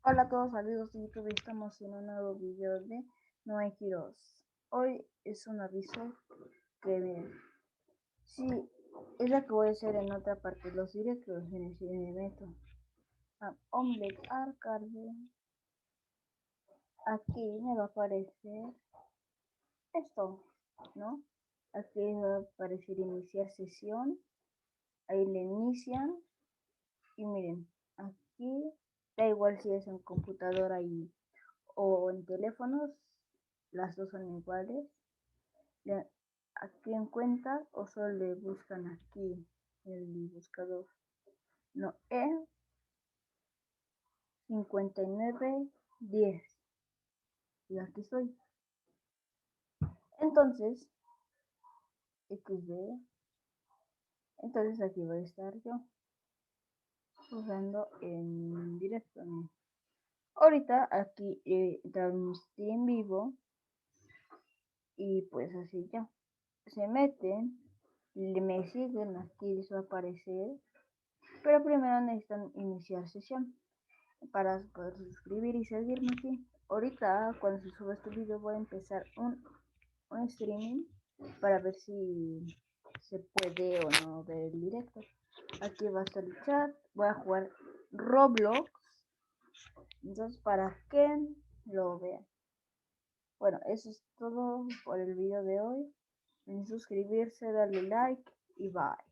Hola a todos, amigos de YouTube, estamos en un nuevo video de No hay giros. Hoy es un aviso que miren, sí, es la que voy a hacer en otra parte, los directos en el cine meto. Omelette Arcade, aquí me va a aparecer esto, ¿no? Aquí va a aparecer iniciar sesión, ahí le inician y miren, aquí da igual si es en computadora o en teléfonos, las dos son iguales. Aquí en cuenta o solo le buscan aquí el buscador. No, 5910 y aquí estoy. Entonces, XD, entonces aquí voy a estar yo jugando en directo. ¿No? Ahorita aquí transmití en vivo y pues así ya. Se meten, me siguen, aquí les va a aparecer, pero primero necesitan iniciar sesión para poder suscribir y seguirme aquí. Ahorita cuando se suba este video voy a empezar un streaming para ver si se puede o no ver el directo. Aquí va a estar el chat, voy a jugar Roblox, entonces para que lo vean. Bueno, eso es todo por el video de hoy. En suscribirse, darle like y bye.